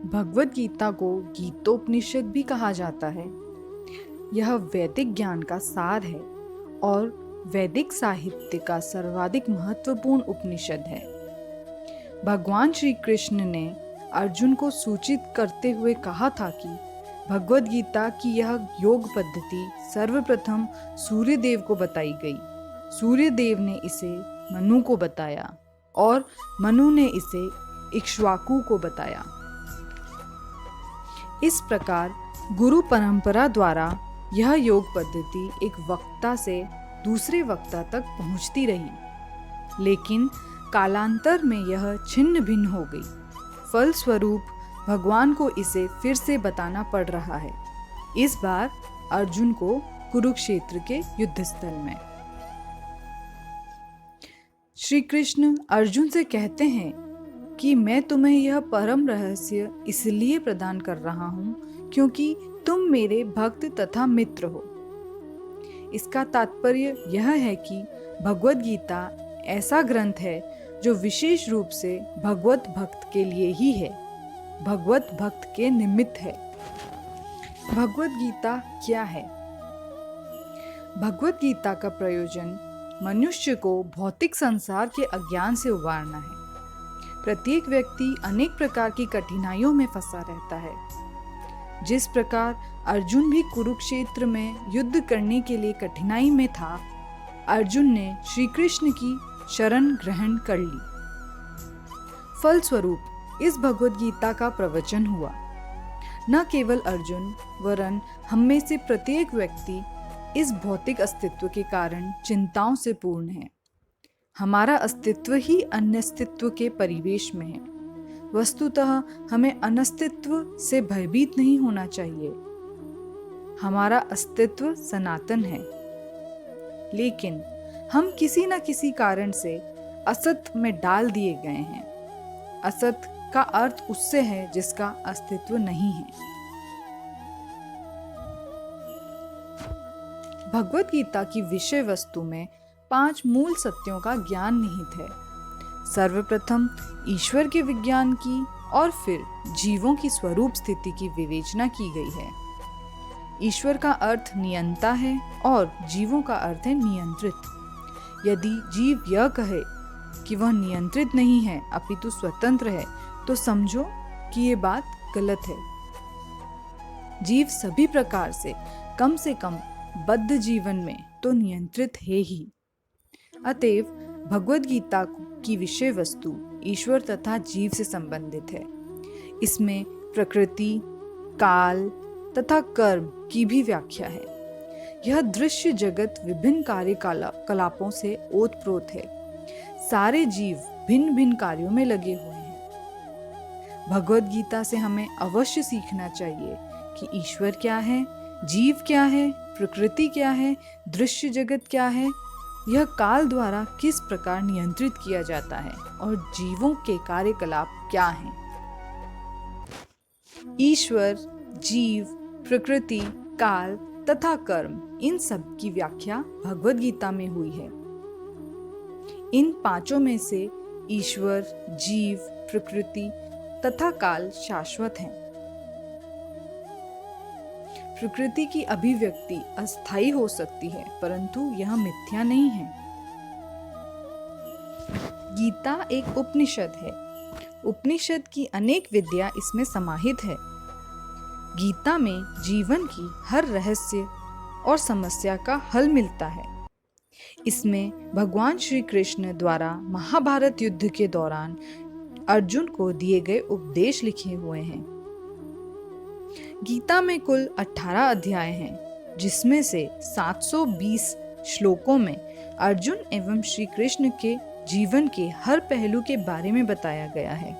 भगवद गीता को गीतोपनिषद भी कहा जाता है। यह वैदिक ज्ञान का सार है और वैदिक साहित्य का सर्वाधिक महत्वपूर्ण उपनिषद है। भगवान श्री कृष्ण ने अर्जुन को सूचित करते हुए कहा था कि भगवद गीता की यह योग पद्धति सर्वप्रथम सूर्यदेव को बताई गई। सूर्यदेव ने इसे मनु को बताया और मनु ने इसे इक्ष्वाकु को बताया। इस प्रकार गुरु परंपरा द्वारा यह योग पद्धति एक वक्ता से दूसरे वक्ता तक पहुंचती रही, लेकिन कालांतर में यह छिन्न भिन्न हो गई। फलस्वरूप भगवान को इसे फिर से बताना पड़ रहा है, इस बार अर्जुन को कुरुक्षेत्र के युद्धस्थल में। श्री कृष्ण अर्जुन से कहते हैं कि मैं तुम्हें यह परम रहस्य इसलिए प्रदान कर रहा हूँ क्योंकि तुम मेरे भक्त तथा मित्र हो। इसका तात्पर्य यह है कि भगवद गीता ऐसा ग्रंथ है जो विशेष रूप से भगवत भक्त के लिए ही है, भगवत भक्त के निमित्त है। भगवद गीता क्या है? भगवद गीता का प्रयोजन मनुष्य को भौतिक संसार के अज्ञान से उबारना है। प्रत्येक व्यक्ति अनेक प्रकार की कठिनाइयों में फंसा रहता है। जिस प्रकार अर्जुन भी कुरुक्षेत्र में युद्ध करने के लिए कठिनाई में था, अर्जुन ने श्री कृष्ण की शरण ग्रहण कर ली। फलस्वरूप इस भगवद गीता का प्रवचन हुआ। न केवल अर्जुन वरन हम में से प्रत्येक व्यक्ति इस भौतिक अस्तित्व के कारण चिंताओं से पूर्ण है। हमारा अस्तित्व ही अन्यस्तित्व के परिवेश में है। वस्तुतः हमें अनस्तित्व से भयभीत नहीं होना चाहिए। हमारा अस्तित्व सनातन है, लेकिन हम किसी न किसी कारण से असत में डाल दिए गए हैं। असत का अर्थ उससे है जिसका अस्तित्व नहीं है। भगवद गीता की विषय वस्तु में 5 मूल सत्यों का ज्ञान निहित है। सर्वप्रथम ईश्वर के विज्ञान की और फिर जीवों की स्वरूप स्थिति की विवेचना की गई है। ईश्वर का अर्थ नियंता है और जीवों का अर्थ है नियंत्रित। यदि जीव यह कहे कि वह नियंत्रित नहीं है अपितु स्वतंत्र है, तो समझो कि ये बात गलत है। जीव सभी प्रकार से कम बद्ध जीवन में तो नियंत्रित है ही। अतएव भगवद गीता की विषय वस्तु ईश्वर तथा जीव से संबंधित है। इसमें प्रकृति, काल तथा कर्म की भी व्याख्या है। यह दृश्य जगत विभिन्न कार्यकलापों से ओतप्रोत है। सारे जीव भिन्न भिन्न कार्यों में लगे हुए हैं। भगवद गीता से हमें अवश्य सीखना चाहिए कि ईश्वर क्या है, जीव क्या है, प्रकृति क्या है, दृश्य जगत क्या है, यह काल द्वारा किस प्रकार नियंत्रित किया जाता है और जीवों के कार्यकलाप क्या हैं। ईश्वर, जीव, प्रकृति, काल तथा कर्म, इन सब की व्याख्या भगवद गीता में हुई है। इन 5 में से ईश्वर, जीव, प्रकृति तथा काल शाश्वत हैं। प्रकृति की अभिव्यक्ति अस्थायी हो सकती है, परंतु यह मिथ्या नहीं है। गीता एक उपनिषद है। उपनिषद की अनेक विद्या इसमें समाहित है। गीता में जीवन की हर रहस्य और समस्या का हल मिलता है। इसमें भगवान श्री कृष्ण द्वारा महाभारत युद्ध के दौरान अर्जुन को दिए गए उपदेश लिखे हुए हैं। गीता में कुल 18 अध्याय हैं, जिसमें से 720 श्लोकों में अर्जुन एवं श्री कृष्ण के जीवन के हर पहलू के बारे में बताया गया है।